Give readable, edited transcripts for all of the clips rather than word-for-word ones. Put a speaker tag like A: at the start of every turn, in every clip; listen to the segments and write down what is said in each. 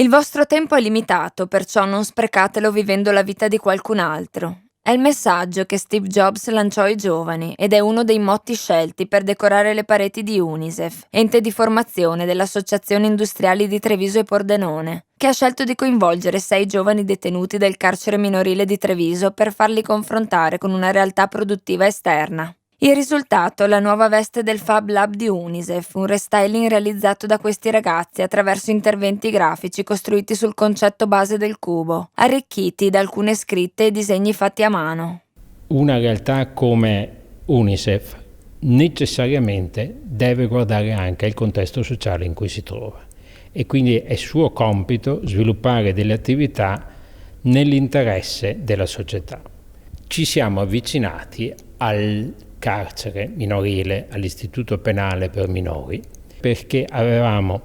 A: Il vostro tempo è limitato, perciò non sprecatelo vivendo la vita di qualcun altro. È il messaggio che Steve Jobs lanciò ai giovani ed è uno dei motti scelti per decorare le pareti di UNICEF, ente di formazione dell'Associazione Industriali di Treviso e Pordenone, che ha scelto di coinvolgere 6 giovani detenuti del carcere minorile di Treviso per farli confrontare con una realtà produttiva esterna. Il risultato è la nuova veste del Fab Lab di UNICEF, un restyling realizzato da questi ragazzi attraverso interventi grafici costruiti sul concetto base del cubo, arricchiti da alcune scritte e disegni fatti a mano.
B: Una realtà come UNICEF necessariamente deve guardare anche al contesto sociale in cui si trova e quindi è suo compito sviluppare delle attività nell'interesse della società. Ci siamo avvicinati al carcere minorile, all'istituto penale per minori, perché avevamo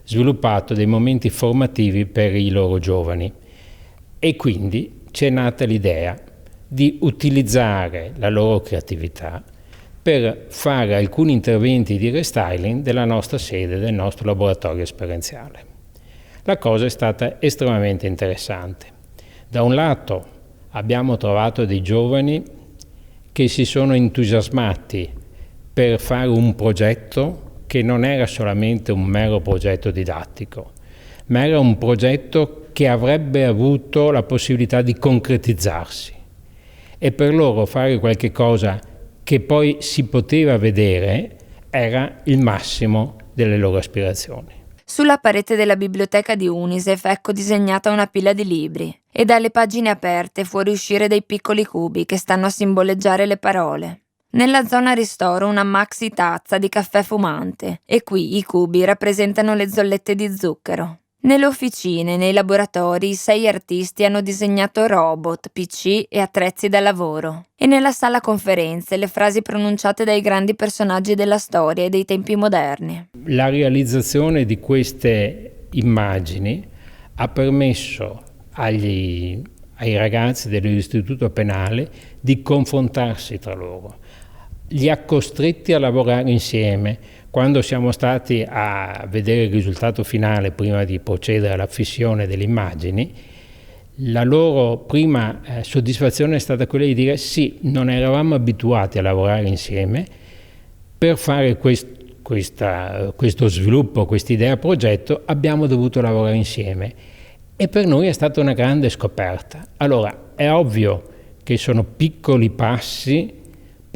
B: sviluppato dei momenti formativi per i loro giovani e quindi c'è nata l'idea di utilizzare la loro creatività per fare alcuni interventi di restyling della nostra sede, del nostro laboratorio esperienziale. La cosa è stata estremamente interessante. Da un lato abbiamo trovato dei giovani che si sono entusiasmati per fare un progetto che non era solamente un mero progetto didattico, ma era un progetto che avrebbe avuto la possibilità di concretizzarsi. E per loro fare qualche cosa che poi si poteva vedere era il massimo delle loro aspirazioni.
A: Sulla parete della biblioteca di UNICEF ecco disegnata una pila di libri e dalle pagine aperte fuoriuscire dei piccoli cubi che stanno a simboleggiare le parole. Nella zona ristoro una maxi tazza di caffè fumante e qui i cubi rappresentano le zollette di zucchero. Nelle officine, nei laboratori, i 6 artisti hanno disegnato robot, PC e attrezzi da lavoro. E nella sala conferenze le frasi pronunciate dai grandi personaggi della storia e dei tempi moderni.
B: La realizzazione di queste immagini ha permesso ai ragazzi dell'istituto penale di confrontarsi tra loro. Li ha costretti a lavorare insieme. Quando siamo stati a vedere il risultato finale prima di procedere alla fissione delle immagini, la loro prima soddisfazione è stata quella di dire sì, non eravamo abituati a lavorare insieme, per fare questo sviluppo, quest'idea progetto, abbiamo dovuto lavorare insieme e per noi è stata una grande scoperta. Allora, è ovvio che sono piccoli passi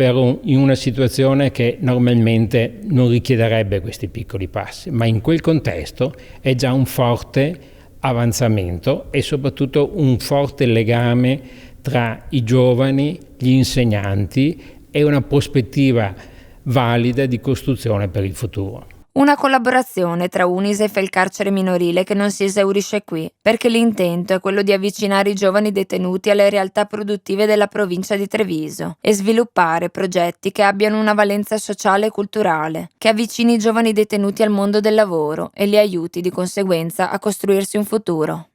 B: in una situazione che normalmente non richiederebbe questi piccoli passi, ma in quel contesto è già un forte avanzamento e soprattutto un forte legame tra i giovani, gli insegnanti e una prospettiva valida di costruzione per il futuro.
A: Una collaborazione tra UNICEF e il carcere minorile che non si esaurisce qui, perché l'intento è quello di avvicinare i giovani detenuti alle realtà produttive della provincia di Treviso e sviluppare progetti che abbiano una valenza sociale e culturale, che avvicini i giovani detenuti al mondo del lavoro e li aiuti di conseguenza a costruirsi un futuro.